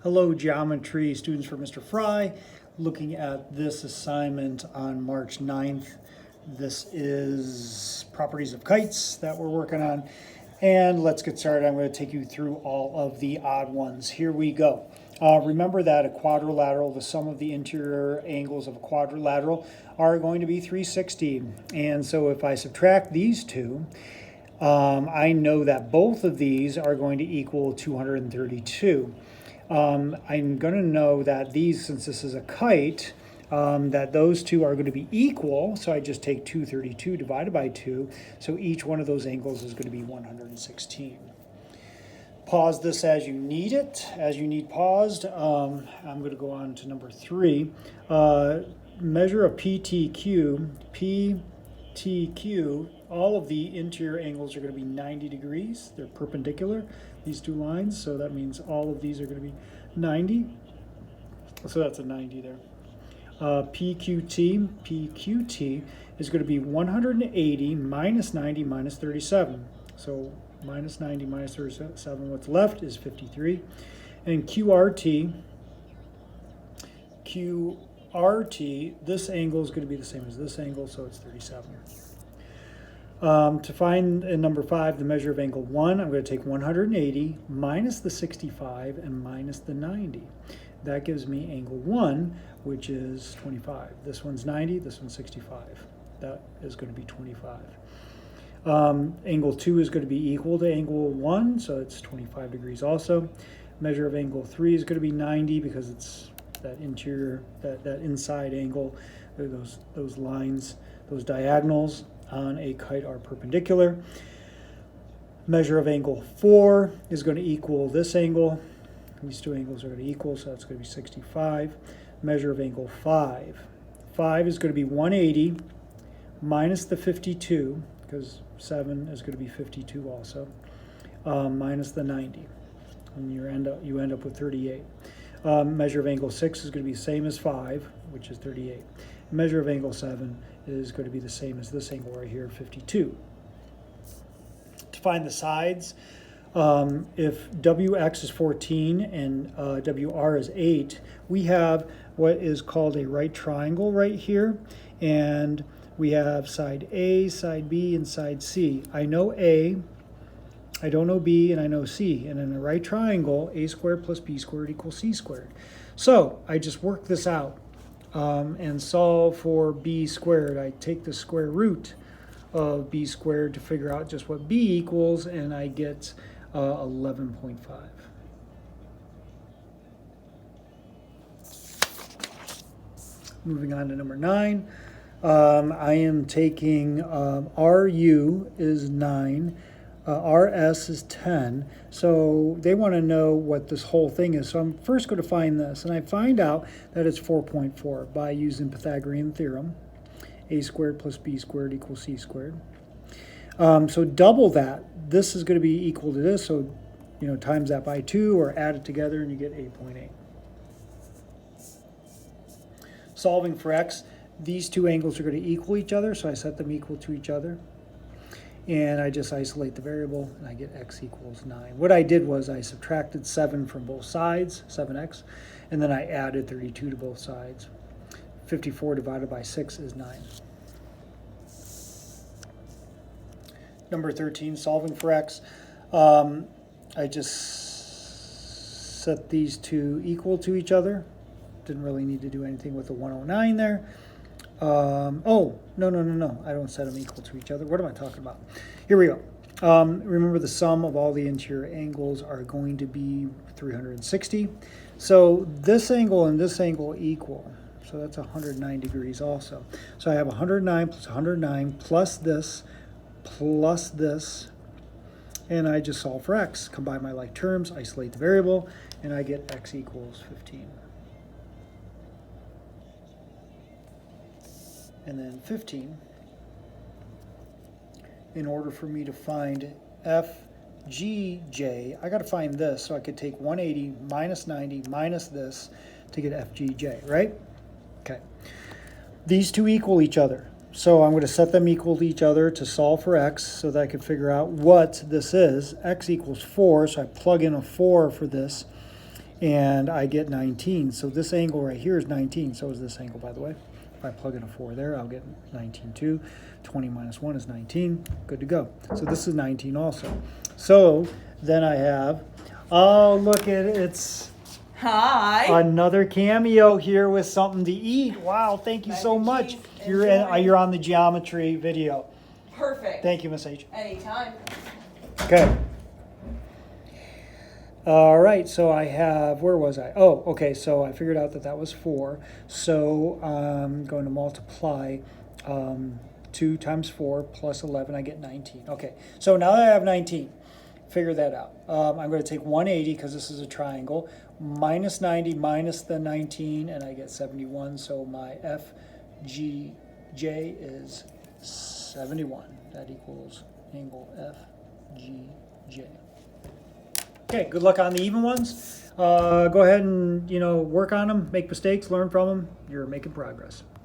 Hello, geometry students for Mr. Fry. Looking at this assignment on March 9th. This is properties of kites that we're working on. And let's get started. I'm going to take you through all of the odd ones. Here we go. Remember that a quadrilateral, the sum of the interior angles of a quadrilateral are going to be 360. And so if I subtract these two, I know that both of these are going to equal 232. I'm going to know that these, since this is a kite, that those two are going to be equal. So I just take 232 divided by 2. So each one of those angles is going to be 116. Pause this as you need it, as you need paused. I'm going to go on to number 3. Measure of PTQ. PTQ, all of the interior angles are going to be 90 degrees. They're perpendicular, these two lines, so that means all of these are going to be 90. So that's a 90 there. PQT is going to be 180 minus 90 minus 37. So minus 90 minus 37, what's left is 53. And QRT, this angle is going to be the same as this angle, so it's 37. To find in number 5 the measure of angle 1, I'm going to take 180 minus the 65 and minus the 90. That gives me angle 1, which is 25. This one's 90, this one's 65. That is going to be 25. Angle 2 is going to be equal to angle 1, so it's 25 degrees also. Measure of angle 3 is going to be 90 because it's that interior, that inside angle, those lines, those diagonals on a kite are perpendicular. Measure of angle 4 is going to equal this angle. These two angles are going to equal, so that's going to be 65. Measure of angle 5. 5 is going to be 180 minus the 52, because 7 is going to be 52 also, minus the 90. And you end up with 38. Measure of angle 6 is going to be the same as 5, which is 38. Measure of angle 7 is going to be the same as this angle right here, 52. To find the sides, if WX is 14 and WR is 8, we have what is called a right triangle right here. And we have side A, side B, and side C. I know A, I don't know B, and I know C. And in a right triangle, A squared plus B squared equals C squared. So I just work this out and solve for B squared. I take the square root of B squared to figure out just what B equals, and I get 11.5. Moving on to number 9. I am taking RU is 9. RS is 10, so they want to know what this whole thing is. So I'm first going to find this, and I find out that it's 4.4 by using Pythagorean theorem. A squared plus B squared equals C squared. So double that. This is going to be equal to this, so times that by 2 or add it together and you get 8.8. Solving for x, these two angles are going to equal each other, so I set them equal to each other. And I just isolate the variable, and I get x equals 9. What I did was I subtracted 7 from both sides, 7x, and then I added 32 to both sides. 54 divided by 6 is 9. Number 13, solving for x. I just set these two equal to each other. Didn't really need to do anything with the 109 there. No. I don't set them equal to each other. What am I talking about? Here we go. Remember, the sum of all the interior angles are going to be 360. So this angle and this angle equal. So that's 109 degrees also. So I have 109 plus 109 plus this, and I just solve for x. Combine my like terms, isolate the variable, and I get x equals 15. And then 15, in order for me to find FGJ, I got to find this, so I could take 180 minus 90 minus this to get FGJ, right? Okay. These two equal each other, so I'm going to set them equal to each other to solve for x so that I can figure out what this is. X equals 4, so I plug in a 4 for this, and I get 19. So this angle right here is 19. So is this angle, by the way. If I plug in a 4 there, I'll get 19 too. 20 minus 1 is 19. Good to go. So this is 19 also. So then I have, oh, look at it. It's Hi. another cameo here with something to eat. Wow, thank you so much. You're on the geometry video. Perfect. Thank you, Miss H. Anytime. Okay. All right, so I have, where was I? Oh, okay, so I figured out that that was 4. So I'm going to multiply 2 times 4 plus 11, I get 19. Okay, so now that I have 19, figure that out. I'm going to take 180, because this is a triangle, minus 90 minus the 19, and I get 71. So my FGJ is 71. That equals angle FGJ. Okay, good luck on the even ones. Go ahead and, work on them, make mistakes, learn from them. You're making progress.